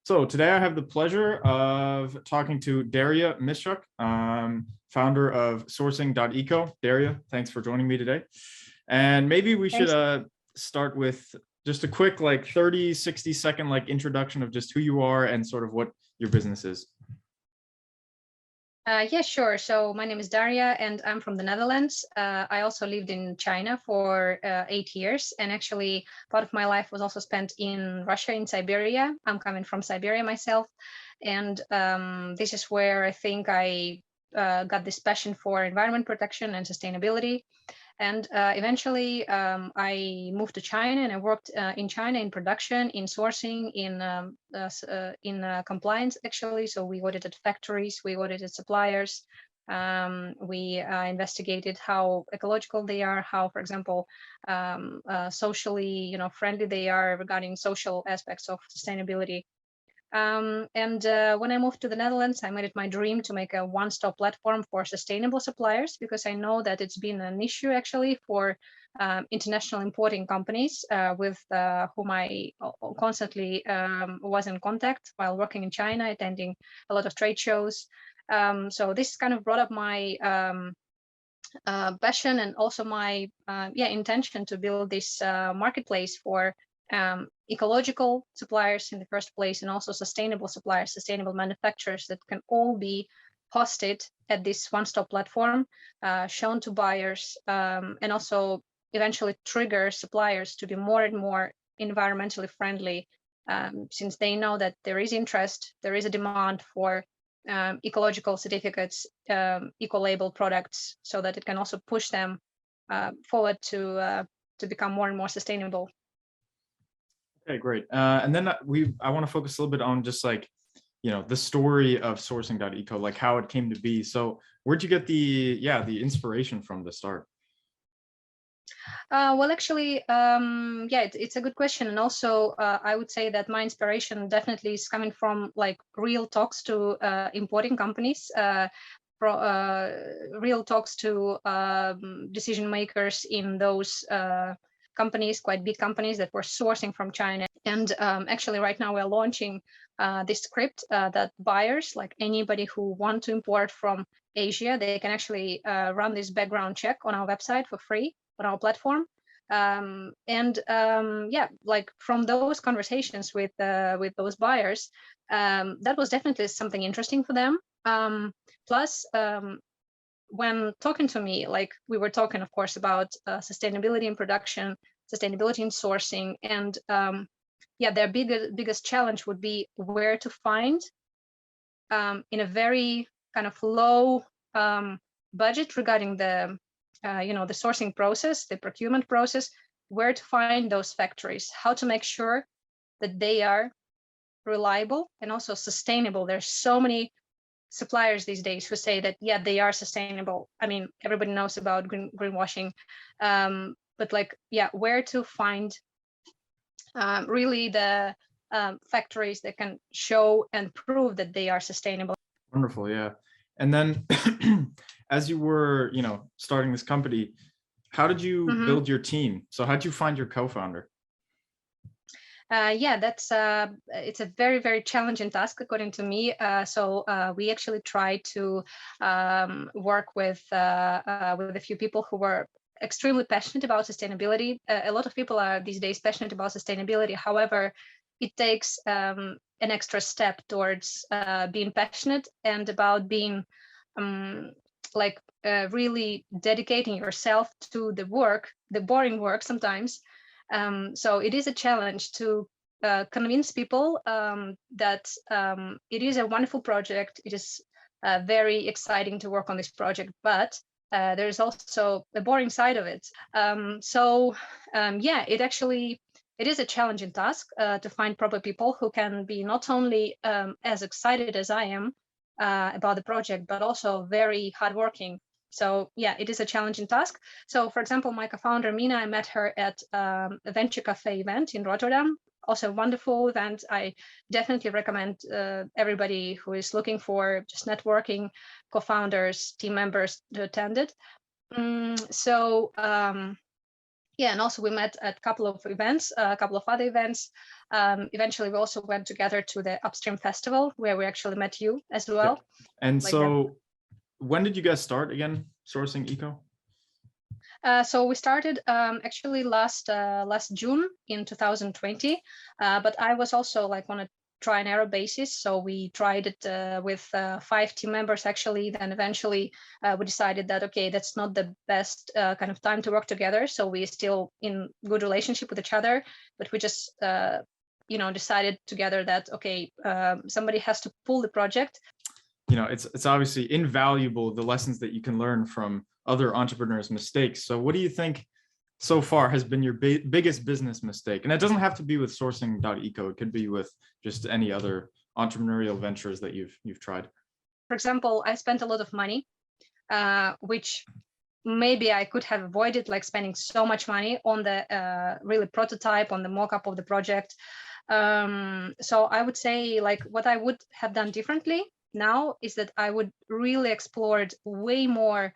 So today I have the pleasure of talking to Daria Mishchuk, founder of Sourcing.eco. Daria, thanks for joining me today. And maybe we should start with just a quick 30, 60-second introduction of just who you are and sort of what your business is. Yeah, sure. So my name is Daria and I'm from the Netherlands. I also lived in China for 8 years. And actually part of my life was also spent in Russia, in Siberia. I'm coming from Siberia myself. And this is where I think I got this passion for environment protection and sustainability. And eventually I moved to China and I worked in China in production, in sourcing, in compliance, actually. So we audited factories, we audited suppliers. We investigated how ecological they are, how, for example, socially, friendly they are regarding social aspects of sustainability. When I moved to the Netherlands, I made it my dream to make a one-stop platform for sustainable suppliers, because I know that it's been an issue actually for international importing companies with whom I constantly was in contact while working in China, attending a lot of trade shows. So this kind of brought up my passion and also my intention to build this marketplace for ecological suppliers in the first place, and also sustainable suppliers, sustainable manufacturers that can all be hosted at this one-stop platform, shown to buyers, and also eventually trigger suppliers to be more and more environmentally friendly, since they know that there is interest, there is a demand for ecological certificates, eco-label products, so that it can also push them forward to become more and more sustainable. Okay, great. And then I want to focus a little bit on just the story of Sourcing.eco, how it came to be. So where'd you get the inspiration from the start? Well, actually, it's a good question. And also, I would say that my inspiration definitely is coming from real talks to importing companies, real talks to decision makers in those companies, quite big companies that were sourcing from China. And actually right now we're launching this script that buyers, like anybody who want to import from Asia, they can actually run this background check on our website for free on our platform. From those conversations with those buyers, that was definitely something interesting for them. Plus, when talking to me, we were talking, of course, about sustainability in production, sustainability in sourcing, and their biggest challenge would be where to find, in a very kind of low budget regarding the the sourcing process, the procurement process, where to find those factories, how to make sure that they are reliable and also sustainable. There's so many suppliers these days who say that, yeah, they are sustainable. I mean, everybody knows about greenwashing, but where to find really the factories that can show and prove that they are sustainable. Wonderful, yeah. And then as you were, starting this company, how did you build your team? So how did you find your co-founder? It's a very, very challenging task, according to me. So we actually tried to work with a few people who were extremely passionate about sustainability. A lot of people are these days passionate about sustainability. However, it takes an extra step towards being passionate and about being really dedicating yourself to the work, the boring work sometimes. So it is a challenge to convince people that it is a wonderful project. It is very exciting to work on this project, but there is also a boring side of it. It is a challenging task to find proper people who can be not only as excited as I am about the project, but also very hardworking. So yeah, it is a challenging task. So for example, my co-founder Mina, I met her at a Venture Cafe event in Rotterdam. Also a wonderful event. I definitely recommend everybody who is looking for just networking, co-founders, team members to attend it. And also we met at a couple of events, a couple of other events. Eventually, we also went together to the Upstream Festival where we actually met you as well. Yeah. And like so, when did you guys start again, Sourcing.eco? So we started actually last June in 2020, but I was also like on a try and error basis. So we tried it with 5 team members actually. Then eventually we decided that, okay, that's not the best kind of time to work together. So we still in good relationship with each other, but we just, decided together that, okay, somebody has to pull the project. It's obviously invaluable, the lessons that you can learn from other entrepreneurs' mistakes. So what do you think so far has been your biggest business mistake? And it doesn't have to be with Sourcing.eco. It could be with just any other entrepreneurial ventures that you've tried. For example, I spent a lot of money, which maybe I could have avoided, like spending so much money on the really prototype, on the mock-up of the project. So I would say like what I would have done differently now is that I would really explored way more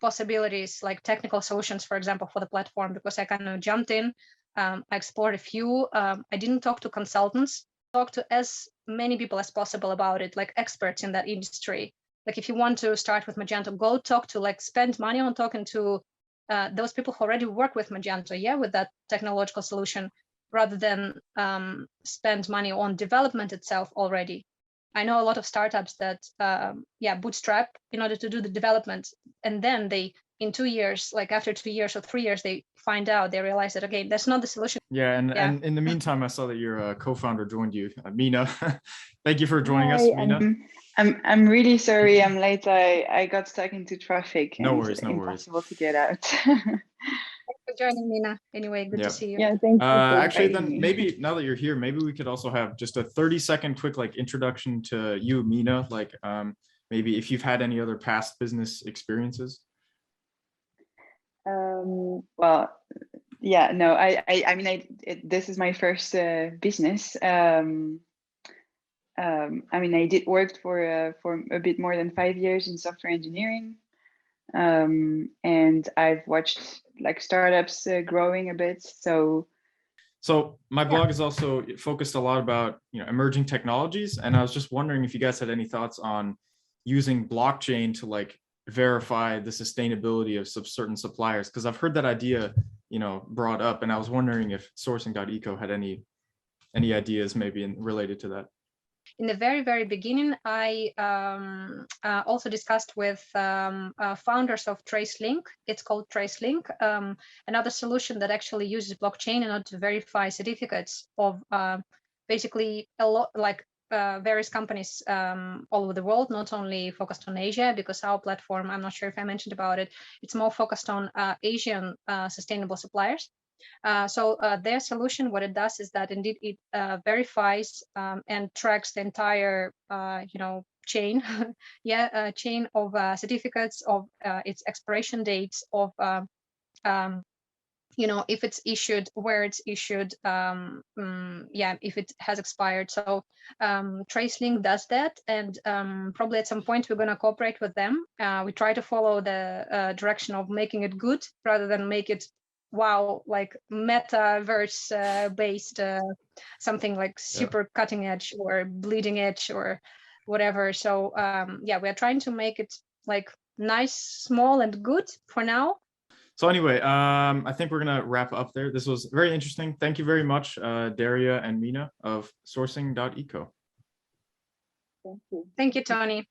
possibilities, like technical solutions, for example, for the platform, because I kind of jumped in. I explored a few. I didn't talk to consultants, talk to as many people as possible about it, like experts in that industry. Like if you want to start with Magento, go talk to, like spend money on talking to those people who already work with Magento, with that technological solution, rather than spend money on development itself already. I know a lot of startups that, bootstrap in order to do the development. And then they, in 2 years, like after 2 years or 3 years, they realize that, okay, that's not the solution. Yeah. And in the meantime, I saw that your co-founder joined you, Mina. Thank you for joining us, Mina. I'm really sorry I'm late. I got stuck into traffic. No worries. Impossible to get out. Thanks for joining, Mina. Anyway, good to see you. Yeah, thank you. Actually, then maybe now that you're here, maybe we could also have just a 30-second quick like introduction to you, Mina. Like maybe if you've had any other past business experiences. Well, yeah, no, I mean, this is my first business. I mean, I did work for a bit more than 5 years in software engineering. And I've watched like startups growing a bit. So my blog is also focused a lot about emerging technologies, and I was just wondering if you guys had any thoughts on using blockchain to like verify the sustainability of certain suppliers, because I've heard that idea brought up, and I was wondering if Sourcing.eco had any ideas maybe related to that. In the very, very beginning, I also discussed with founders of TraceLink. It's called TraceLink, another solution that actually uses blockchain in order to verify certificates of basically a lot, like various companies all over the world, not only focused on Asia, because our platform, I'm not sure if I mentioned about it, it's more focused on Asian sustainable suppliers. So their solution, what it does is that indeed it verifies and tracks the entire, chain, chain of certificates, of its expiration dates, of if it's issued, where it's issued, if it has expired. So TraceLink does that, and probably at some point we're going to cooperate with them. We try to follow the direction of making it good rather than make it like metaverse based, something like super cutting edge or bleeding edge or whatever. So we are trying to make it like nice, small and good for now. So anyway, I think we're gonna wrap up there. This was very interesting. Thank you very much, Daria and Mina of Sourcing.eco. Thank you. Thank you, Toni.